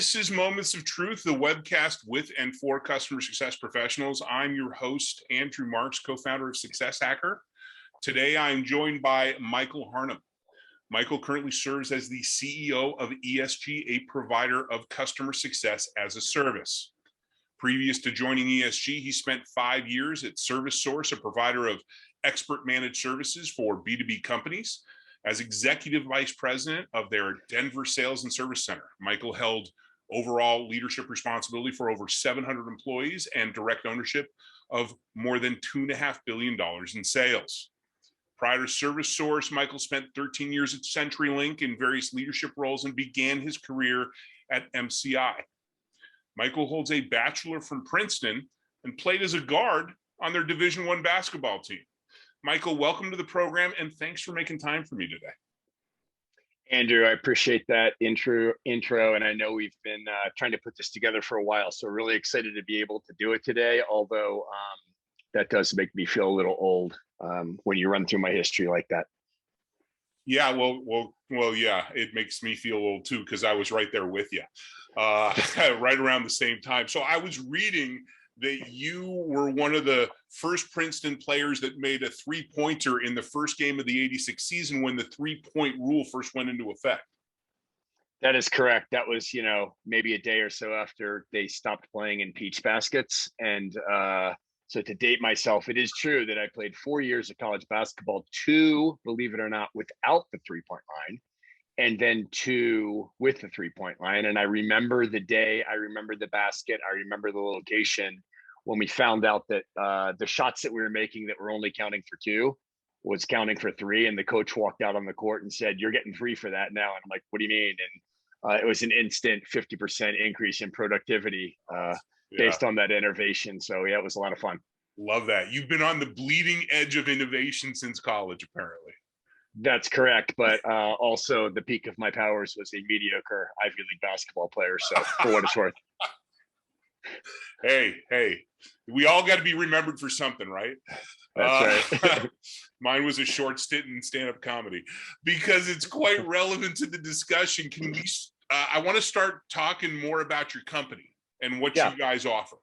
This is Moments of Truth, the webcast with and for customer success professionals. I'm your host, Andrew Marks, co-founder of Success Hacker. Today, I'm joined by Michael Harnum. Michael currently serves as the CEO of ESG, a provider of customer success as a service. Previous to joining ESG, he spent 5 years at ServiceSource, a provider of expert managed services for B2B companies. As executive vice president of their Denver sales and service center, Michael held overall leadership responsibility for over 700 employees and direct ownership of more than $2.5 billion in sales. Prior to ServiceSource, Michael spent 13 years at CenturyLink in various leadership roles and began his career at MCI. Michael holds a bachelor from Princeton and played as a guard on their Division I basketball team. Michael, welcome to the program, and thanks for making time for me today. Andrew, I appreciate that intro, and I know we've been trying to put this together for a while, so really excited to be able to do it today, although that does make me feel a little old when you run through my history like that. Yeah, well, yeah, it makes me feel old too, because I was right there with you, right around the same time. So I was reading that you were one of the first Princeton players that made a three-pointer in the first game of the '86 season when the three-point rule first went into effect. That is correct. That was, maybe a day or so after they stopped playing in peach baskets. And so to date myself, it is true that I played 4 years of college basketball, 2, believe it or not, without the three-point line, and then 2 with the three-point line. And I remember the day, I remember the basket, I remember the location when we found out that the shots that we were making that were only counting for 2 was counting for 3. And the coach walked out on the court and said, "You're getting 3 for that now." And I'm like, "What do you mean?" And it was an instant 50% increase in productivity based on that innovation. So yeah, it was a lot of fun. Love that. You've been on the bleeding edge of innovation since college, apparently. That's correct, but also the peak of my powers was a mediocre Ivy League basketball player. So for what it's worth. Hey, we all got to be remembered for something, right? That's right. Mine was a short stint in stand-up comedy, because it's quite relevant to the discussion. I want to start talking more about your company and what you guys offer.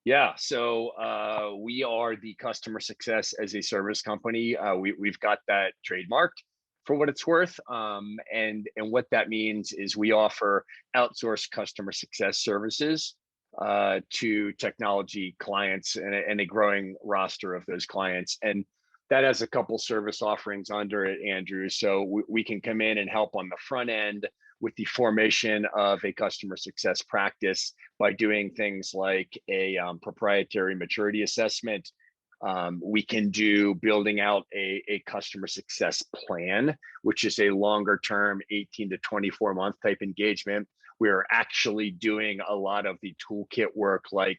Yeah, so we are the customer success as a service company. We've got that trademarked for what it's worth. And what that means is we offer outsourced customer success services to technology clients and a growing roster of those clients. And that has a couple service offerings under it, Andrew. So we can come in and help on the front end with the formation of a customer success practice by doing things like a proprietary maturity assessment. We can do building out a customer success plan, which is a longer term 18 to 24 month type engagement. We're actually doing a lot of the toolkit work, like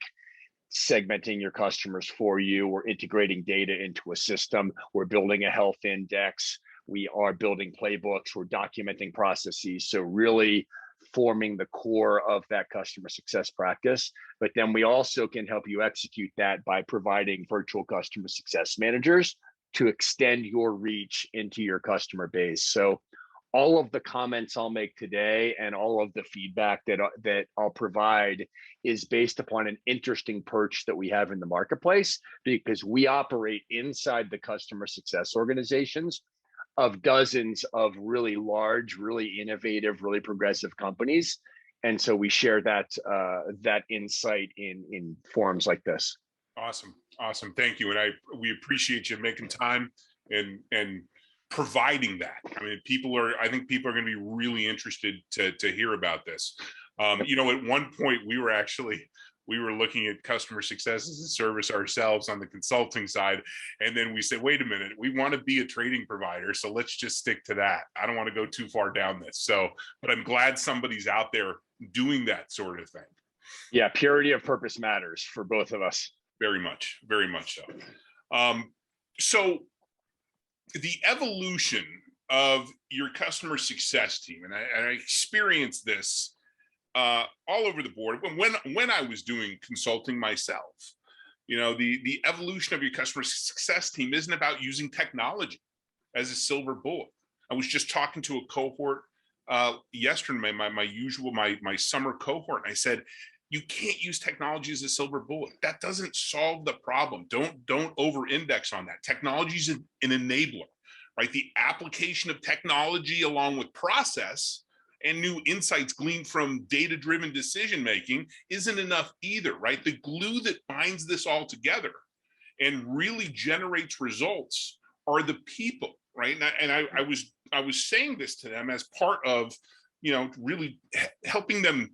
segmenting your customers for you. We're integrating data into a system. We're building a health index. We are building playbooks. We're documenting processes. So really forming the core of that customer success practice. But then we also can help you execute that by providing virtual customer success managers to extend your reach into your customer base. So all of the comments I'll make today and all of the feedback that I'll provide is based upon an interesting perch that we have in the marketplace, because we operate inside the customer success organizations of dozens of really large, really innovative, really progressive companies. And so we share that insight in forums like this. Awesome. Thank you. And we appreciate you making time and providing that. I mean, I think people are going to be really interested to hear about this. At one point we were looking at customer success as a service ourselves on the consulting side. And then we said, wait a minute, we want to be a trading provider. So let's just stick to that. I don't want to go too far down this. So, but I'm glad somebody's out there doing that sort of thing. Yeah. Purity of purpose matters for both of us. Very much so. So the evolution of your customer success team, and I experienced this all over the board when I was doing consulting myself. The evolution of your customer success team isn't about using technology as a silver bullet. I was just talking to a cohort yesterday, my summer cohort, and I said, you can't use technology as a silver bullet. That doesn't solve the problem. Don't over index on that. Technology is an enabler, right? The application of technology along with process and new insights gleaned from data-driven decision making isn't enough either, right? The glue that binds this all together and really generates results are the people, right? And I was saying this to them as part of, really helping them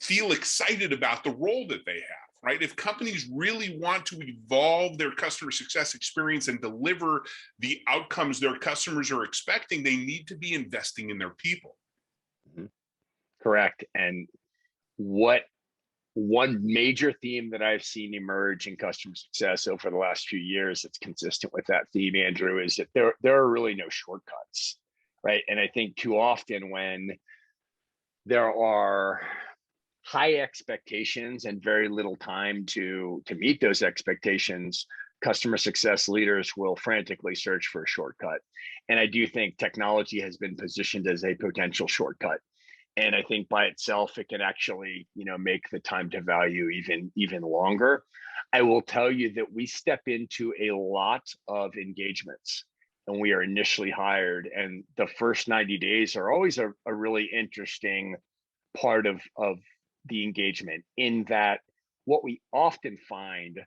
feel excited about the role that they have, right? If companies really want to evolve their customer success experience and deliver the outcomes their customers are expecting, they need to be investing in their people. Correct. And what one major theme that I've seen emerge in customer success over the last few years that's consistent with that theme, Andrew, is that there are really no shortcuts, right? And I think too often when there are high expectations and very little time to meet those expectations, customer success leaders will frantically search for a shortcut. And I do think technology has been positioned as a potential shortcut. And I think by itself, it can actually, make the time to value even longer. I will tell you that we step into a lot of engagements and we are initially hired. And the first 90 days are always a really interesting part of the engagement, in that what we often find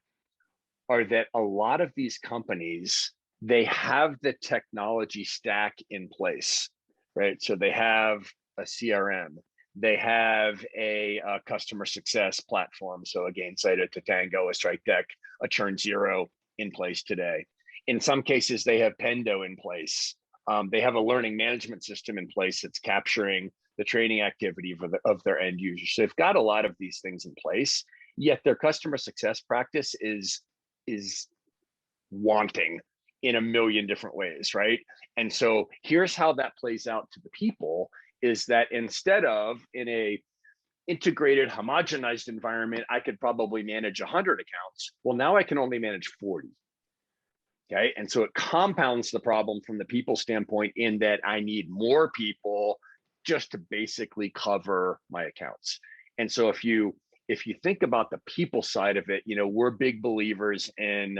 are that a lot of these companies, they have the technology stack in place, right? So they have a CRM, they have a customer success platform. So a Gainsight, a Tatango, a Strike Deck, a Churn Zero in place today. In some cases, they have Pendo in place. They have a learning management system in place that's capturing the training activity of their end users. So they've got a lot of these things in place, yet their customer success practice is wanting in a million different ways, right? And so here's how that plays out to the people, is that instead of in a integrated, homogenized environment, I could probably manage 100 accounts. Well, now I can only manage 40. Okay. And so it compounds the problem from the people standpoint, in that I need more people just to basically cover my accounts. And so if you think about the people side of it, we're big believers in,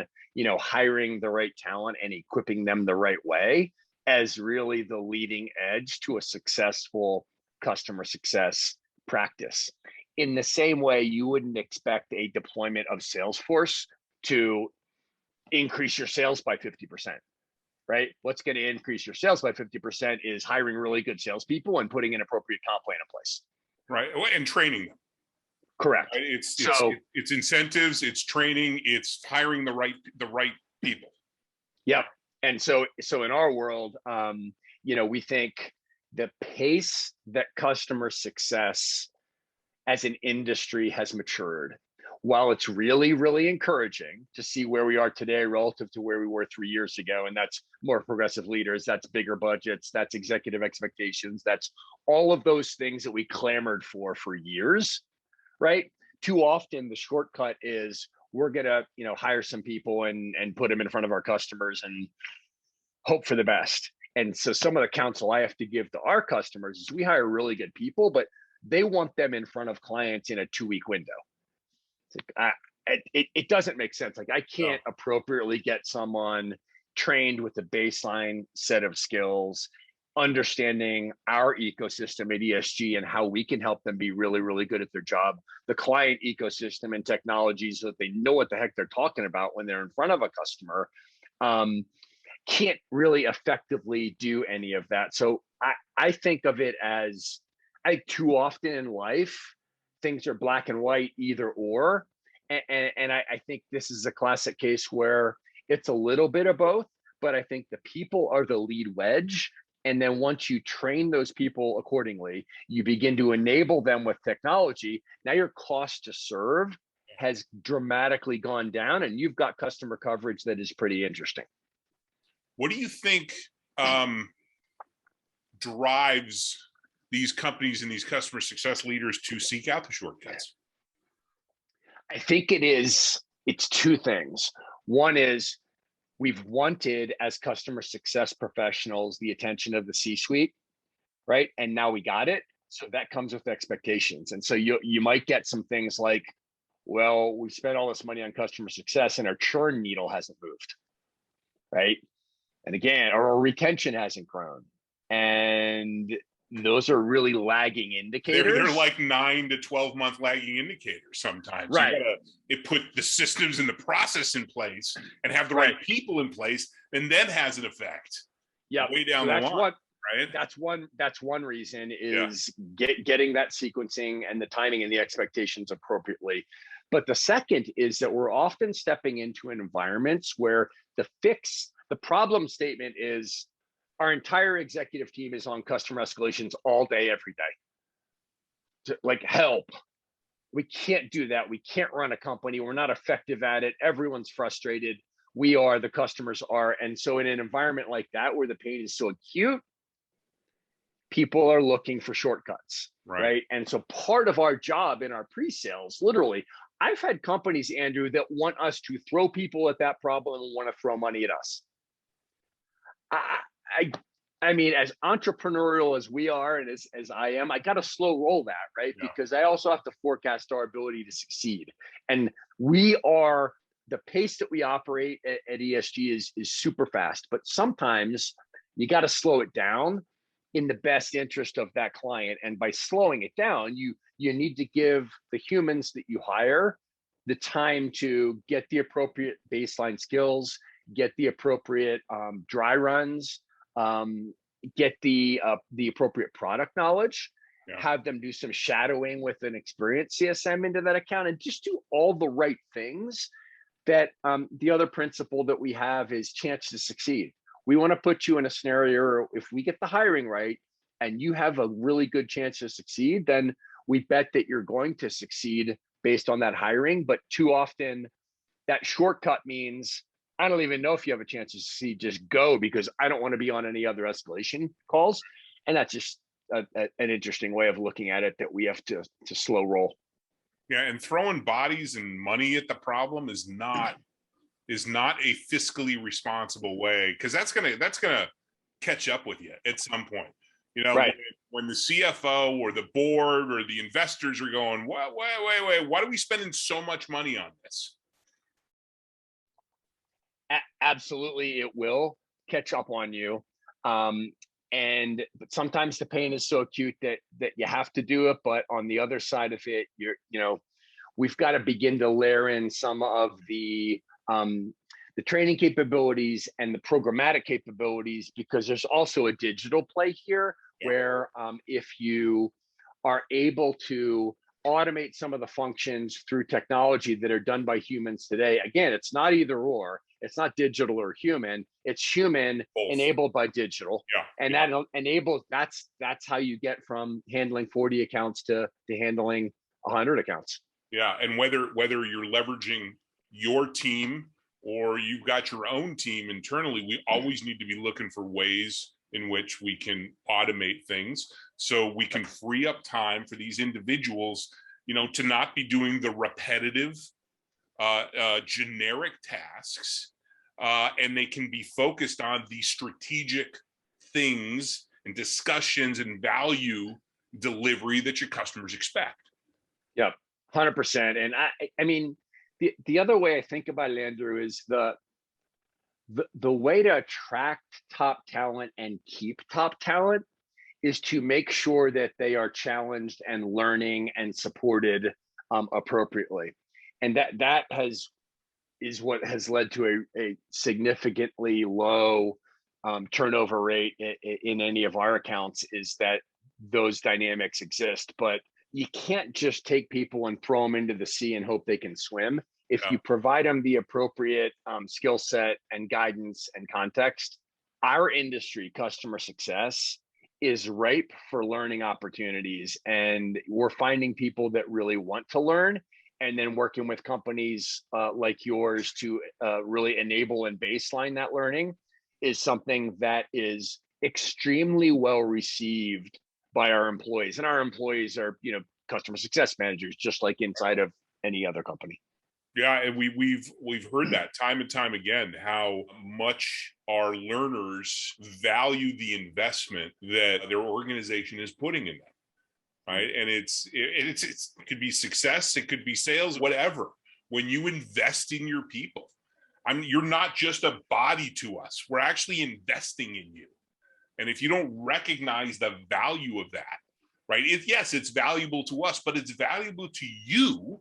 hiring the right talent and equipping them the right way as really the leading edge to a successful customer success practice. In the same way, you wouldn't expect a deployment of Salesforce to increase your sales by 50%, right? What's going to increase your sales by 50% is hiring really good salespeople and putting an appropriate comp plan in place. Right, and training them. Correct. Right? It's incentives, it's training, it's hiring the right people. Yep. And so in our world, we think the pace that customer success as an industry has matured, while it's really, really encouraging to see where we are today relative to where we were 3 years ago, and that's more progressive leaders, that's bigger budgets, that's executive expectations, that's all of those things that we clamored for years, right? Too often the shortcut is we're gonna, hire some people and put them in front of our customers and hope for the best. And so some of the counsel I have to give to our customers is we hire really good people, but they want them in front of clients in a 2-week window. It's like, it doesn't make sense. Like, I can't appropriately get someone trained with a baseline set of skills, understanding our ecosystem at ESG and how we can help them be really, really good at their job, the client ecosystem and technologies, so that they know what the heck they're talking about when they're in front of a customer. Can't really effectively do any of that. So I think of it as, too often in life, things are black and white, either or. And I think this is a classic case where it's a little bit of both, but I think the people are the lead wedge. And then once you train those people accordingly, you begin to enable them with technology. Now your cost to serve has dramatically gone down, and you've got customer coverage that is pretty interesting. What do you think drives these companies and these customer success leaders to seek out the shortcuts? I think it's two things. One is, we've wanted, as customer success professionals, the attention of the C-suite. right? And now we got it. So that comes with expectations. And so you might get some things like, well, we spent all this money on customer success and our churn needle hasn't moved, right? And again, our retention hasn't grown. And those are really lagging indicators. They're like 9 to 12 month lagging indicators sometimes. Right. You gotta put the systems and the process in place and have the right people in place, and then has an effect. Yeah, way down the line. Right. That's one reason is getting that sequencing and the timing and the expectations appropriately. But the second is that we're often stepping into environments where the problem statement is our entire executive team is on customer escalations all day, every day. Like, help. We can't do that. We can't run a company. We're not effective at it. Everyone's frustrated. We are, the customers are. And so in an environment like that, where the pain is so acute, people are looking for shortcuts, right? And so part of our job in our pre-sales, literally, I've had companies, Andrew, that want us to throw people at that problem and want to throw money at us. I mean, as entrepreneurial as we are and as I am, I got to slow roll that, right? Yeah. Because I also have to forecast our ability to succeed. And the pace that we operate at ESG is super fast, but sometimes you got to slow it down in the best interest of that client. And by slowing it down, you need to give the humans that you hire the time to get the appropriate baseline skills, get the appropriate dry runs, get the appropriate product knowledge, have them do some shadowing with an experienced CSM into that account, and just do all the right things. That the other principle that we have is chance to succeed. We want to put you in a scenario, if we get the hiring right and you have a really good chance to succeed, then we bet that you're going to succeed based on that hiring. But too often that shortcut means, I don't even know if you have a chance to succeed, just go, because I don't want to be on any other escalation calls. And that's just an interesting way of looking at it that we have to slow roll. Yeah, and throwing bodies and money at the problem is not a fiscally responsible way, because that's gonna catch up with you at some point. When the CFO or the board or the investors are going, wait, why are we spending so much money on this? Absolutely, it will catch up on you. But sometimes the pain is so acute that you have to do it. But on the other side of it, we've got to begin to layer in some of the training capabilities and the programmatic capabilities, because there's also a digital play here where if you are able to automate some of the functions through technology that are done by humans today, again, it's not either or. It's not digital or human. It's human enabled by digital, and that enables. That's how you get from handling 40 accounts to handling 100 accounts. Yeah, and whether you're leveraging your team or you've got your own team internally, we always need to be looking for ways in which we can automate things so we can free up time for these individuals, to not be doing the repetitive, generic tasks. And they can be focused on the strategic things and discussions and value delivery that your customers expect. Yeah, 100%. And I mean, the other way I think about it, Andrew, is the way to attract top talent and keep top talent is to make sure that they are challenged and learning and supported appropriately. And that is what has led to a significantly low turnover rate in any of our accounts, is that those dynamics exist. But you can't just take people and throw them into the sea and hope they can swim. If you provide them the appropriate skill set and guidance and context, our industry, customer success, is ripe for learning opportunities. And we're finding people that really want to learn, and then working with companies like yours to really enable and baseline that learning is something that is extremely well received by our employees. And our employees are, customer success managers, just like inside of any other company. Yeah, and we've heard that time and time again, how much our learners value the investment that their organization is putting in them, right? And it could be success, it could be sales, whatever. When you invest in your people, you're not just a body to us. We're actually investing in you. And if you don't recognize the value of that, right? Yes, it's valuable to us, but it's valuable to you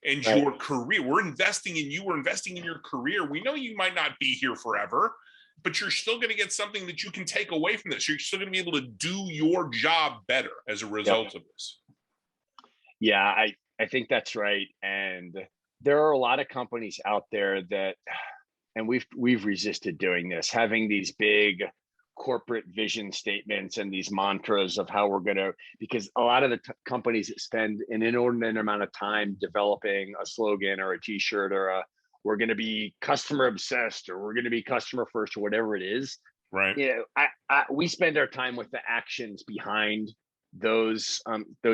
and Right. your career. We're investing in you. We're investing in your career. We know you might not be here forever, but you're still going to get something that you can take away from this. You're still going to be able to do your job better as a result of this. Yeah, I think that's right. And there are a lot of companies out there that, and we've resisted doing this, having these big corporate vision statements and these mantras of how we're going to, because a lot of the companies that spend an inordinate amount of time developing a slogan or a t-shirt or we're going to be customer obsessed or we're going to be customer first or whatever it is. Right. You know, we spend our time with the actions behind those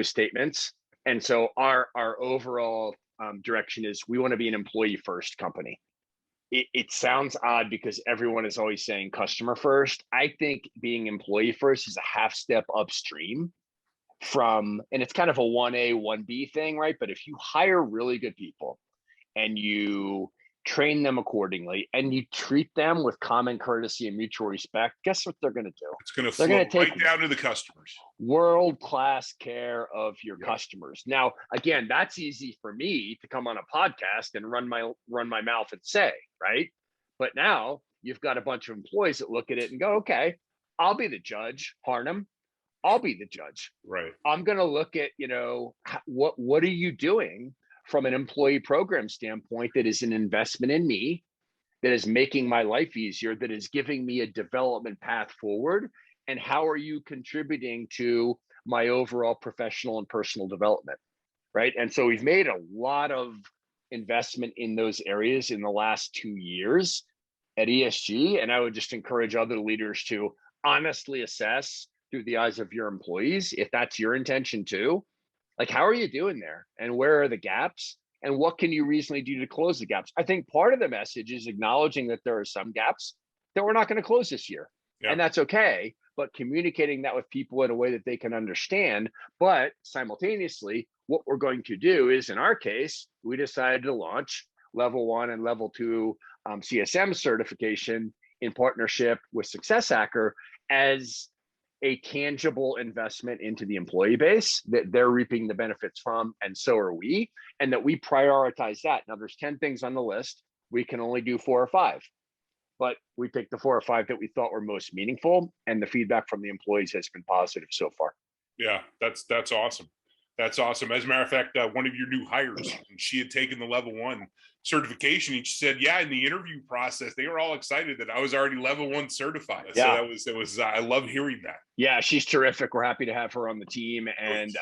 statements. And so our overall direction is we want to be an employee first company. It sounds odd because everyone is always saying customer first. I think being employee first is a half step upstream from, and it's kind of a 1A, 1B thing, right? But if you hire really good people and you train them accordingly and you treat them with common courtesy and mutual respect, guess what they're going to do? It's going to flow right down to the customers. World-class care of your customers. Now, again, that's easy for me to come on a podcast and run my mouth and say, right? But now you've got a bunch of employees that look at it and go, okay, I'll be the judge, Harnum. I'll be the judge. Right. I'm going to look at, what are you doing from an employee program standpoint that is an investment in me, that is making my life easier, that is giving me a development path forward, and how are you contributing to my overall professional and personal development, right? And so we've made a lot of investment in those areas in the last 2 years at ESG, and I would just encourage other leaders to honestly assess through the eyes of your employees, if that's your intention too, like, how are you doing there? And where are the gaps? And what can you reasonably do to close the gaps? I think part of the message is acknowledging that there are some gaps that we're not going to close this year. Yeah. And that's okay. But communicating that with people in a way that they can understand. But simultaneously, what we're going to do is, in our case, we decided to launch level 1 and level 2 CSM certification in partnership with Success Hacker as a tangible investment into the employee base that they're reaping the benefits from, and so are we, and that we prioritize that. Now, there's 10 things on the list. We can only do 4 or 5, but we picked the 4 or 5 that we thought were most meaningful, and the feedback from the employees has been positive so far. Yeah, that's awesome. That's awesome. As a matter of fact, one of your new hires, she had taken the level 1 certification, and she said, yeah, in the interview process, they were all excited that I was already level 1 certified. Yeah. So that was I love hearing that. Yeah, she's terrific. We're happy to have her on the team and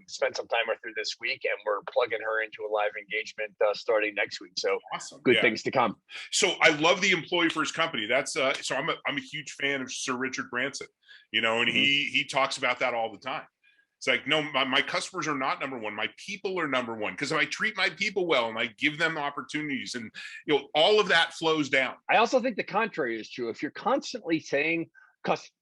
spend some time with her this week, and we're plugging her into a live engagement starting next week. So awesome. Good things to come. So I love the employee first company. That's so I'm a huge fan of Sir Richard Branson, and he talks about that all the time. It's like, no, my customers are not number 1. My people are number 1, because if I treat my people well and I give them opportunities, and all of that flows down. I also think the contrary is true. If you're constantly saying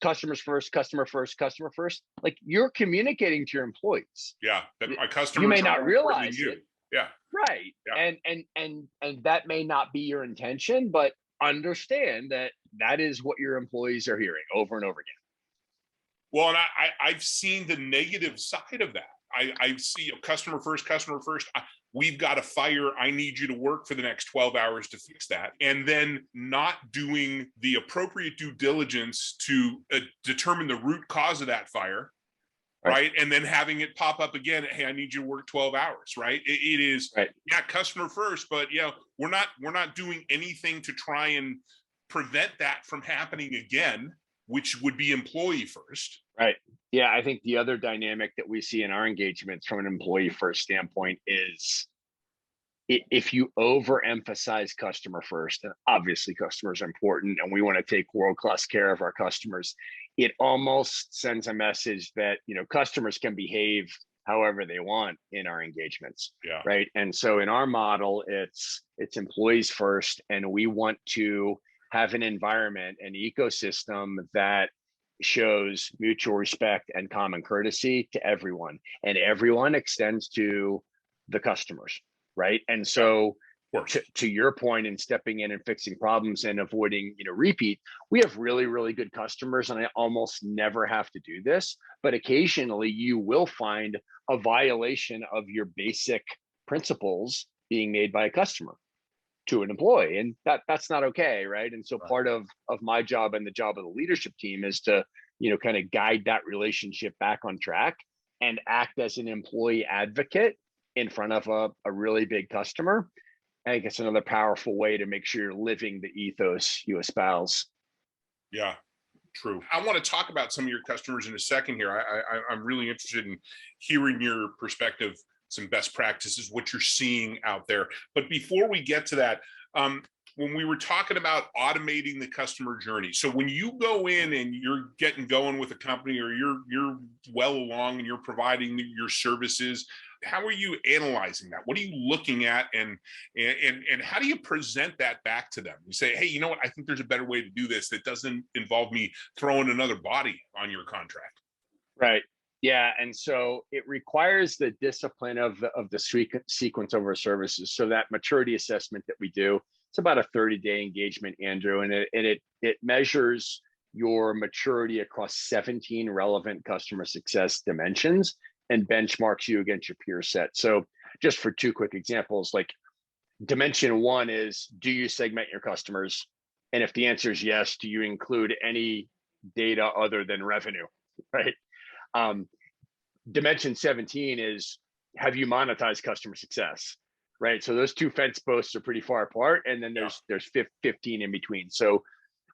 customers first, customer first, customer first, like, you're communicating to your employees. Yeah, that my customers. You may not realize it. Yeah. Right. Yeah. And that may not be your intention, but understand that is what your employees are hearing over and over again. Well, and I've seen the negative side of that. I see customer first. We've got a fire. I need you to work for the next 12 hours to fix that. And then not doing the appropriate due diligence to determine the root cause of that fire. Right. And then having it pop up again. Hey, I need you to work 12 hours. Right. It is. Right. Yeah. Customer first. But we're not doing anything to try and prevent that from happening again, which would be employee first. Right. Yeah. I think the other dynamic that we see in our engagements from an employee first standpoint is if you overemphasize customer first, and obviously customers are important and we want to take world-class care of our customers, it almost sends a message that, customers can behave however they want in our engagements, Yeah. right? And so in our model, it's employees first, and we want to have an environment, an ecosystem that shows mutual respect and common courtesy to everyone, and everyone extends to the customers, right? And so to your point in stepping in and fixing problems and avoiding, repeat, we have really, really good customers, and I almost never have to do this, but occasionally you will find a violation of your basic principles being made by a customer to an employee, and that's not okay, right? And so part of my job and the job of the leadership team is to kind of guide that relationship back on track and act as an employee advocate in front of a really big customer. I think it's another powerful way to make sure you're living the ethos you espouse. Yeah, true. I want to talk about some of your customers in a second here. I'm really interested in hearing your perspective, some best practices, what you're seeing out there. But before we get to that, when we were talking about automating the customer journey, so when you go in and you're getting going with a company, or you're well along and you're providing your services, how are you analyzing that? What are you looking at, and how do you present that back to them? You say, hey, you know what? I think there's a better way to do this that doesn't involve me throwing another body on your contract. Right. Yeah, and so it requires the discipline of the sequence of our services. So that maturity assessment that we do, it's about a 30-day engagement, Andrew, and it measures your maturity across 17 relevant customer success dimensions and benchmarks you against your peer set. So just for two quick examples, like dimension one is, do you segment your customers? And if the answer is yes, do you include any data other than revenue, right? Dimension 17 is, have you monetized customer success, right? So those two fence posts are pretty far apart, and then there's 15 in between. So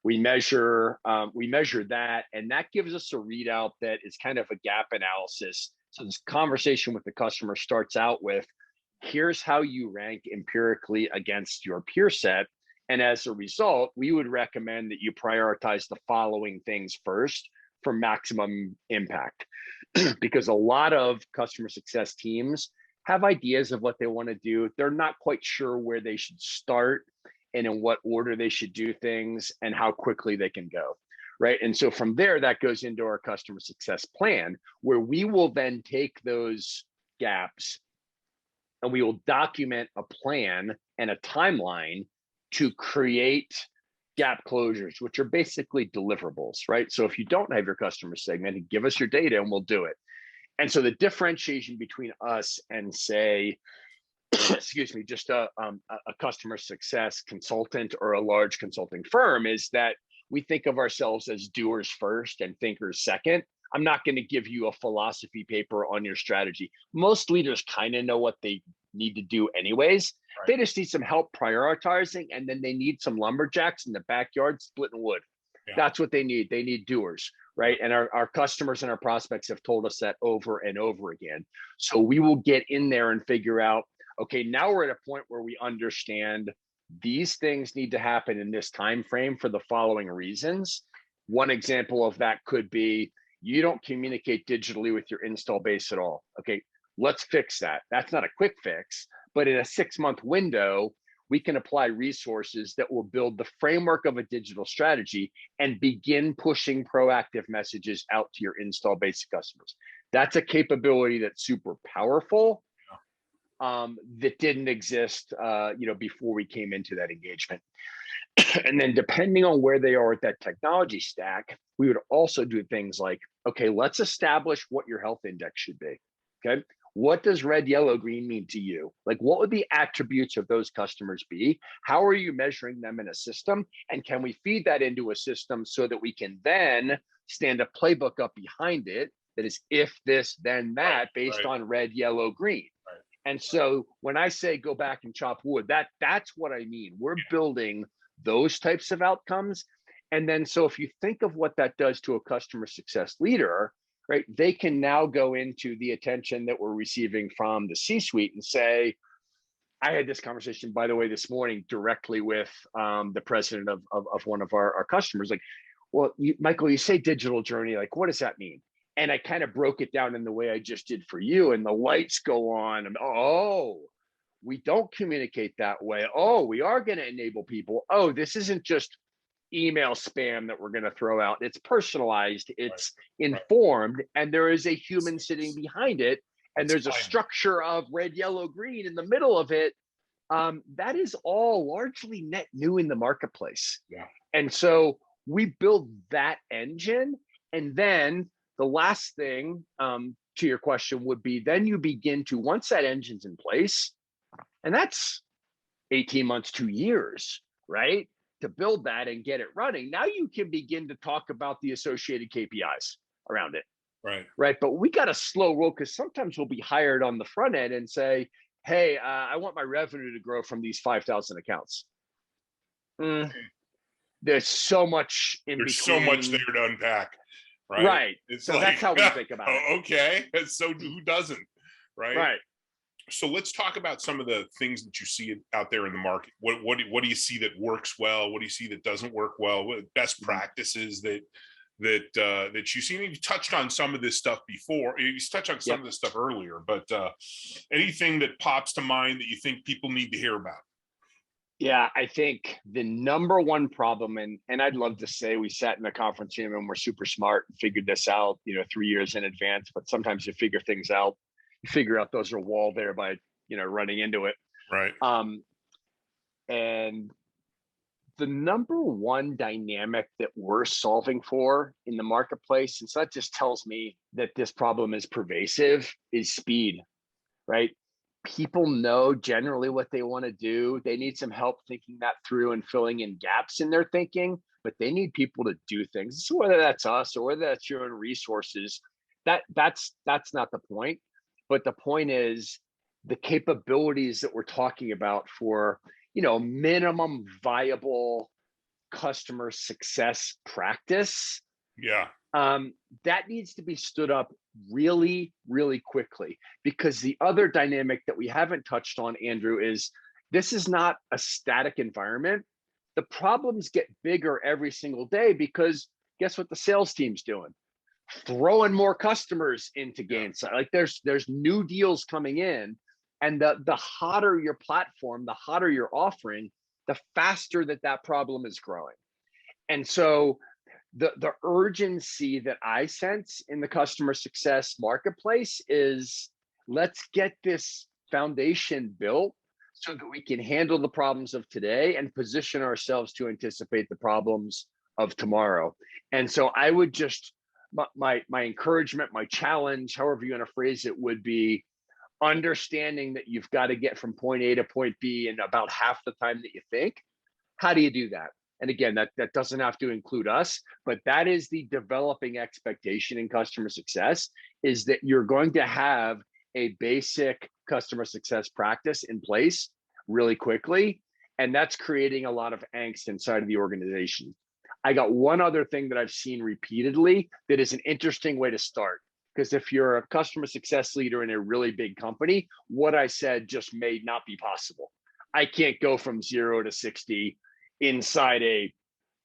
we measure that, and that gives us a readout that is kind of a gap analysis. So this conversation with the customer starts out with, here's how you rank empirically against your peer set, and as a result, we would recommend that you prioritize the following things first for maximum impact. Because a lot of customer success teams have ideas of what they want to do. They're not quite sure where they should start and in what order they should do things and how quickly they can go, right? And so from there, that goes into our customer success plan, where we will then take those gaps and we will document a plan and a timeline to create gap closures, which are basically deliverables, right? So if you don't have your customer segmented, give us your data and we'll do it. And so the differentiation between us and, say, excuse me, just a customer success consultant or a large consulting firm is that we think of ourselves as doers first and thinkers second. I'm not going to give you a philosophy paper on your strategy. Most leaders kind of know what they need to do anyways. Right. They just need some help prioritizing, and then they need some lumberjacks in the backyard splitting wood. Yeah. That's what they need. They need doers, right? And our customers and our prospects have told us that over and over again. So we will get in there and figure out, okay, now we're at a point where we understand these things need to happen in this time frame for the following reasons. One example of that could be, you don't communicate digitally with your install base at all. Okay, let's fix that. That's not a quick fix, but in a 6-month window, we can apply resources that will build the framework of a digital strategy and begin pushing proactive messages out to your install base customers. That's a capability that's super powerful, that didn't exist, before we came into that engagement. And then depending on where they are at that technology stack, we would also do things like, okay, let's establish what your health index should be. Okay, what does red, yellow, green mean to you? Like, what would the attributes of those customers be? How are you measuring them in a system? And can we feed that into a system so that we can then stand a playbook up behind it that is if this, then that, based on red, yellow, green. Right. And so when I say go back and chop wood, that's what I mean. We're building those types of outcomes. And then, so if you think of what that does to a customer success leader, right, they can now go into the attention that we're receiving from the C-suite and say, I had this conversation, by the way, this morning directly with the president of one of our customers. Like, well, Michael, you say digital journey, like, what does that mean? And I kind of broke it down in the way I just did for you, and the lights go on. And, oh, we don't communicate that way. Oh, we are going to enable people. Oh, this isn't just email spam that we're going to throw out. It's personalized, it's informed, and there is a human sitting behind it. And there's a structure of red, yellow, green in the middle of it. That is all largely net new in the marketplace. Yeah. And so we build that engine. And then the last thing to your question would be, then you begin to, once that engine's in place, and that's 18 months, 2 years, right? To build that and get it running. Now you can begin to talk about the associated KPIs around it. Right. But we got to slow roll, because sometimes we'll be hired on the front end and say, hey, I want my revenue to grow from these 5,000 accounts. There's so much in There's between. so much there to unpack. Right. Right. It's so that's how we think about it. Okay. So who doesn't? Right. Right. So let's talk about some of the things that you see out there in the market. What do you see that works well? What do you see that doesn't work well? What best practices that you see? You touched on some of this stuff before. You touched on some of this stuff earlier, but anything that pops to mind that you think people need to hear about? Yeah, I think the number one problem, and I'd love to say we sat in a conference room and we're super smart and figured this out, 3 years in advance, but sometimes you figure things out. You figure out those are wall there by, running into it. Right. And the number one dynamic that we're solving for in the marketplace, and so that just tells me that this problem is pervasive, is speed, right? People know generally what they want to do. They need some help thinking that through and filling in gaps in their thinking, but they need people to do things. So whether that's us or whether that's your own resources, that's not the point. But the point is the capabilities that we're talking about for, minimum viable customer success practice. Yeah. That needs to be stood up really, really quickly, because the other dynamic that we haven't touched on, Andrew, is this is not a static environment. The problems get bigger every single day, because guess what the sales team's doing? Throwing more customers into Gainsight. Like there's new deals coming in, and the hotter your platform, the hotter your offering, the faster that problem is growing. And so the urgency that I sense in the customer success marketplace is, let's get this foundation built so that we can handle the problems of today and position ourselves to anticipate the problems of tomorrow. And so I would just, my encouragement, my challenge, however you want to phrase it, would be understanding that you've got to get from point A to point B in about half the time that you think. How do you do that? And again, that doesn't have to include us, but that is the developing expectation in customer success, is that you're going to have a basic customer success practice in place really quickly. And that's creating a lot of angst inside of the organization. I got one other thing that I've seen repeatedly that is an interesting way to start. Because if you're a customer success leader in a really big company, what I said just may not be possible. I can't go from 0 to 60 inside a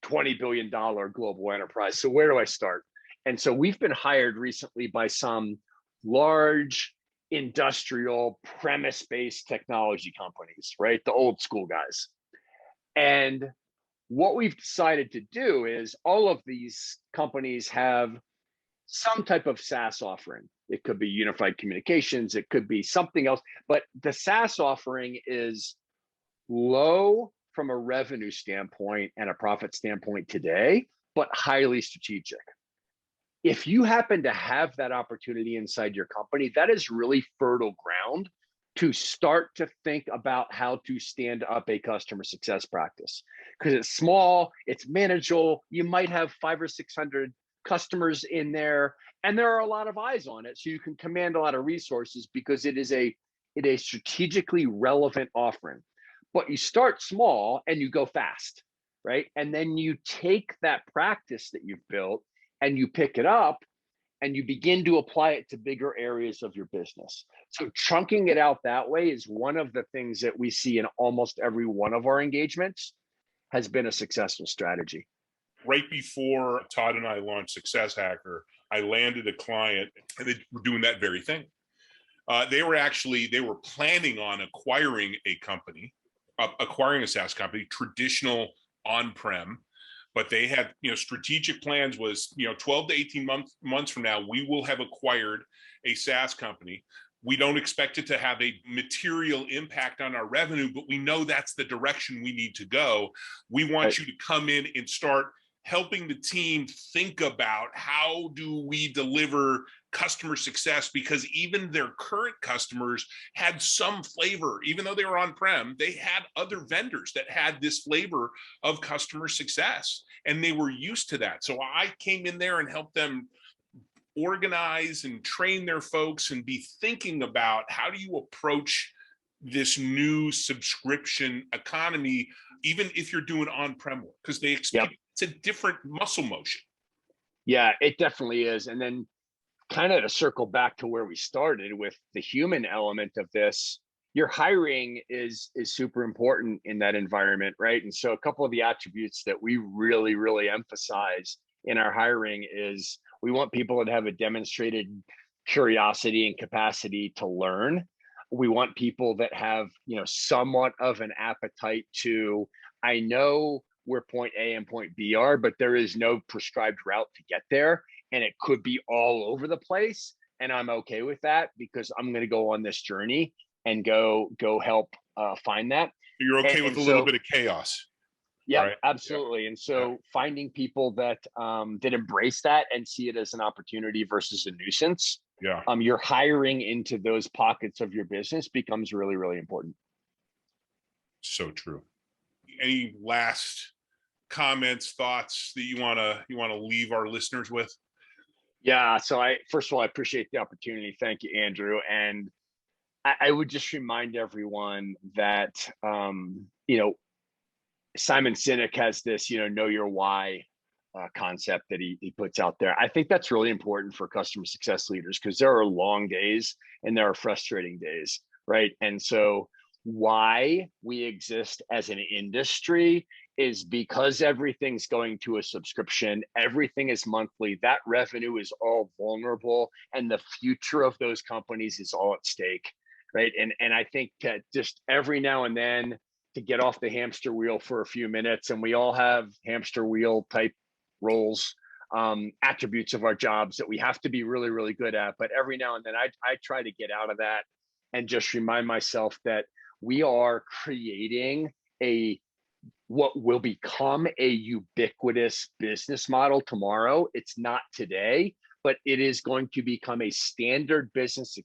$20 billion global enterprise. So where do I start? And so we've been hired recently by some large industrial premise-based technology companies, right? The old school guys. And what we've decided to do is all of these companies have some type of SaaS offering. It could be unified communications, it could be something else, but the SaaS offering is low from a revenue standpoint and a profit standpoint today, but highly strategic. If you happen to have that opportunity inside your company, that is really fertile ground to start to think about how to stand up a customer success practice. Because it's small, it's manageable, you might have 500 or 600 customers in there, and there are a lot of eyes on it, so you can command a lot of resources because it is a strategically relevant offering. But you start small and you go fast, right? And then you take that practice that you've built and you pick it up and you begin to apply it to bigger areas of your business. So chunking it out that way is one of the things that we see in almost every one of our engagements has been a successful strategy. right before Todd and I launched Success Hacker, I landed a client and they were doing that very thing. They were planning on acquiring a company, acquiring a SaaS company, traditional on-prem, but they had, strategic plans was, 12 to 18 months from now, we will have acquired a SaaS company. We don't expect it to have a material impact on our revenue, but we know that's the direction we need to go. We want you to come in and start helping the team think about how do we deliver customer success, because even their current customers had some flavor, even though they were on-prem, they had other vendors that had this flavor of customer success, and they were used to that. So I came in there and helped them organize and train their folks and be thinking about how do you approach this new subscription economy, even if you're doing on-prem work, because they expect it's a different muscle motion. Yeah, it definitely is. And then kind of to circle back to where we started with the human element of this, your hiring is super important in that environment, right? And so a couple of the attributes that we really, really emphasize in our hiring is we want people that have a demonstrated curiosity and capacity to learn. We want people that have, somewhat of an appetite to, I know where point A and point B are, but there is no prescribed route to get there. And it could be all over the place. And I'm okay with that because I'm going to go on this journey and go help find that. You're okay with a little bit of chaos. Yeah, right? Absolutely. Yeah. And so finding people that that embrace that and see it as an opportunity versus a nuisance. Yeah. Your hiring into those pockets of your business becomes really, really important. So true. Any last comments, thoughts that you want to leave our listeners with? Yeah. So first of all, I appreciate the opportunity. Thank you, Andrew. And I would just remind everyone that, Simon Sinek has this, know your why concept that he puts out there. I think that's really important for customer success leaders because there are long days and there are frustrating days, right? And so why we exist as an industry is because everything's going to a subscription, everything is monthly, that revenue is all vulnerable, and the future of those companies is all at stake, right? And I think that just every now and then to get off the hamster wheel for a few minutes, and we all have hamster wheel type roles, attributes of our jobs that we have to be really, really good at. But every now and then I try to get out of that and just remind myself that we are creating what will become a ubiquitous business model tomorrow. It's not today, but it is going to become a standard business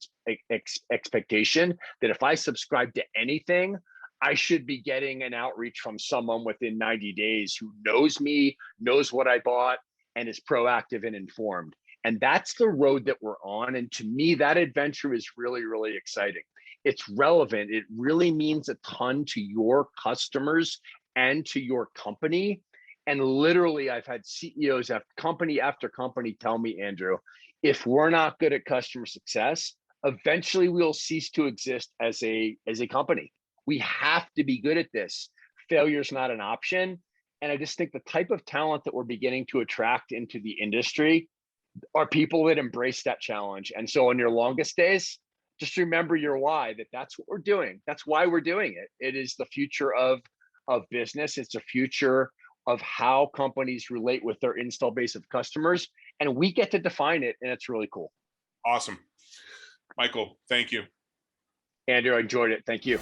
expectation that if I subscribe to anything, I should be getting an outreach from someone within 90 days who knows me, knows what I bought, and is proactive and informed. And that's the road that we're on. And to me, that adventure is really, really exciting. It's relevant. It really means a ton to your customers and to your company. And literally, I've had CEOs after company tell me, Andrew, if we're not good at customer success, eventually we'll cease to exist as a company. We have to be good at this. Failure is not an option. And I just think the type of talent that we're beginning to attract into the industry are people that embrace that challenge. And so on your longest days, just remember your why, that's what we're doing. That's why we're doing it. It is the future of business. It's the future of how companies relate with their install base of customers. And we get to define it. And it's really cool. Awesome. Michael, thank you. Andrew, I enjoyed it. Thank you.